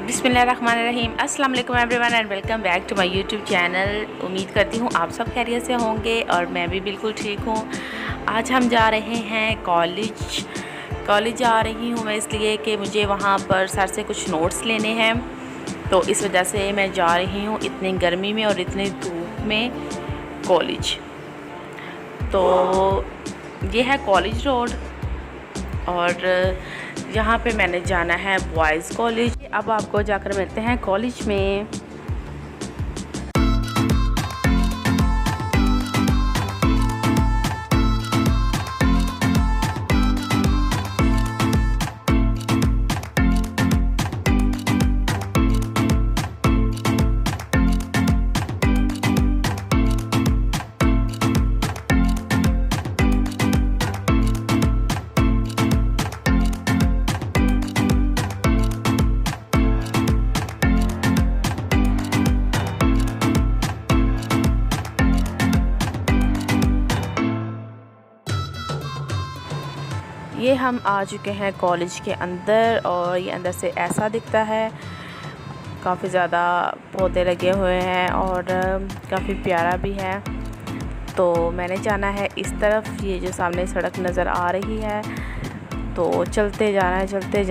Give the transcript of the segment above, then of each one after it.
बिस्मिल्लाहिर्रहमानिर्रहीम। अस्सलाम वालेकुम everyone and welcome back to my YouTube channel. उम्मीद करती हूँ आप सब खैरियत से होंगे और मैं भी बिल्कुल ठीक हूँ। आज हम जा रहे हैं कॉलेज जा रही हूँ मैं इसलिए कि मुझे वहाँ पर सर से कुछ नोट्स लेने हैं, तो इस वजह से मैं जा रही हूँ इतनी गर्मी में और इतनी धूप में कॉलेज। तो ये है कॉलेज रोड और यहाँ पे मैंने जाना है बॉयज़ कॉलेज। अब आपको जाकर मिलते हैं कॉलेज में। ये हम आ चुके हैं कॉलेज के अंदर और ये अंदर से ऐसा दिखता है। काफ़ी ज़्यादा पौधे लगे हुए हैं और काफ़ी प्यारा भी है। तो मैंने जाना है इस तरफ, ये जो सामने सड़क नज़र आ रही है। तो चलते जाना है, चलते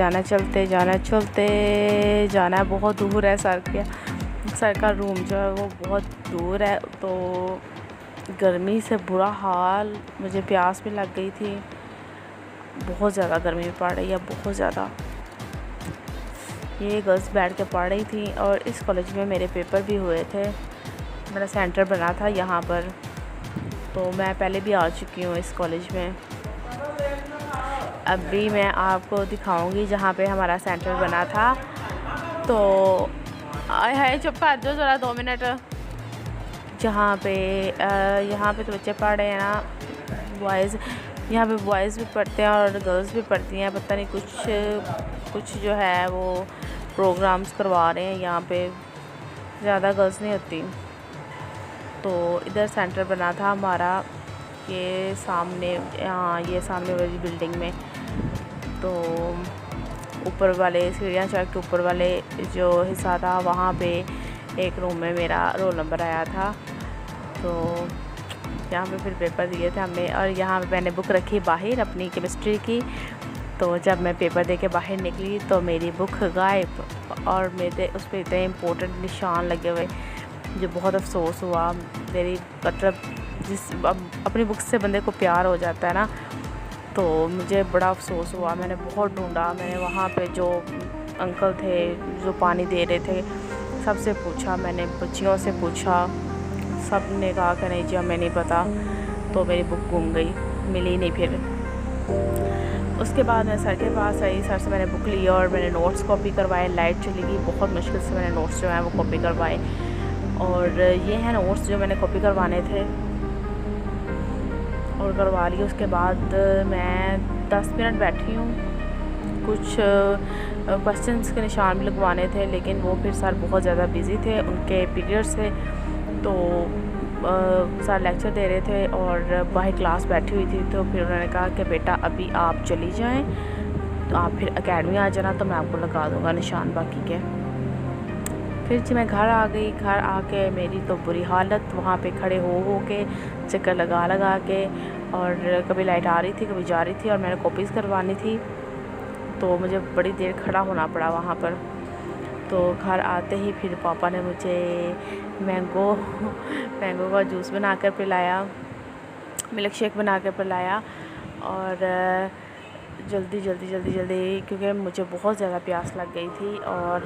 जाना है। बहुत दूर है सर का रूम जो है वो बहुत दूर है। तो गर्मी से बुरा हाल, मुझे प्यास भी लग गई थी। बहुत ज़्यादा गर्मी पड़ रही है, बहुत ज़्यादा। ये गर्ल्स बैठ के पढ़ रही थी और इस कॉलेज में मेरे पेपर भी हुए थे। मेरा सेंटर बना था यहाँ पर, तो मैं पहले भी आ चुकी हूँ इस कॉलेज में। अभी मैं आपको दिखाऊंगी जहाँ पे हमारा सेंटर बना था। तो आए चुप कर दो ज़रा 2 मिनट। यहाँ पे तो बच्चे पढ़ रहे हैं ना, बॉयज़। यहाँ पे बॉयज़ भी पढ़ते हैं और गर्ल्स भी पढ़ती हैं। पता नहीं कुछ जो है वो प्रोग्राम्स करवा रहे हैं यहाँ पे, ज़्यादा गर्ल्स नहीं होती। तो इधर सेंटर बना था हमारा, ये सामने वाली बिल्डिंग में। तो ऊपर वाले सीढ़ियाँ चढ़ के ऊपर वाले जो हिस्सा था वहाँ पे एक रूम में मेरा रोल नंबर आया था। तो यहाँ पे फिर पेपर दिए थे हमने और यहाँ पे मैंने बुक रखी बाहर अपनी केमिस्ट्री की। तो जब मैं पेपर दे के बाहर निकली तो मेरी बुक गायब और मेरे उस पर इतने इम्पोर्टेंट निशान लगे हुए, मुझे बहुत अफसोस हुआ। मेरी मतलब अपनी बुक से बंदे को प्यार हो जाता है ना, तो मुझे बड़ा अफसोस हुआ। मैंने बहुत ढूंढा, मैंने वहाँ पे जो अंकल थे जो पानी दे रहे थे सबसे पूछा, मैंने बच्चियों से पूछा, सब ने कहा कि नहीं जी हमें नहीं पता। तो मेरी बुक गुम गई, मिली नहीं। फिर उसके बाद मैं सर के पास आई, सर से मैंने बुक ली और मैंने नोट्स कॉपी करवाए। लाइट चली गई, बहुत मुश्किल से मैंने नोट्स जो हैं वो कॉपी करवाए। और ये हैं नोट्स जो मैंने कॉपी करवाने थे और करवा लिए। उसके बाद मैं 10 मिनट बैठी हूँ। कुछ क्वेश्चंस के निशान भी लगवाने थे, लेकिन वो फिर सर बहुत ज़्यादा बिज़ी थे, उनके पीरियड्स थे। तो सर लेक्चर दे रहे थे और बाहर क्लास बैठी हुई थी। तो फिर उन्होंने कहा कि बेटा अभी आप चली जाएं, तो आप फिर एकेडमी आ जाना, तो मैं आपको लगा दूँगा निशान बाकी के। फिर जब मैं घर आ गई, घर आके मेरी तो बुरी हालत, वहाँ पे खड़े हो के चक्कर लगा के, और कभी लाइट आ रही थी कभी जा रही थी और मैंने कॉपीज़ करवानी थी, तो मुझे बड़ी देर खड़ा होना पड़ा वहाँ पर। तो घर आते ही फिर पापा ने मुझे मैंगो का जूस बना कर पिलाया, मिल्क शेक बना कर पिलाया। और जल्दी क्योंकि मुझे बहुत ज़्यादा प्यास लग गई थी और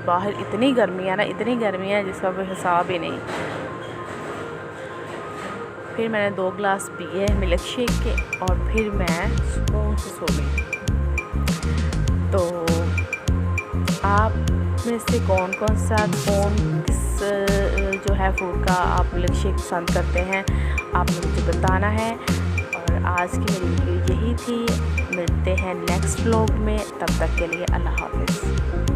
बाहर इतनी गर्मी है जिसका कोई हिसाब ही नहीं। फिर मैंने 2 ग्लास पिए मिल्क शेक के और फिर मैं सुकून से सो गई। तो आप में से कौन किस जो है फूड का आप मिल्क शेक पसंद करते हैं, आपने मुझे बताना है। और आज की मेरी वीडियो यही थी। मिलते हैं नेक्स्ट व्लॉग में, तब तक के लिए अल्लाह हाफ़िज़।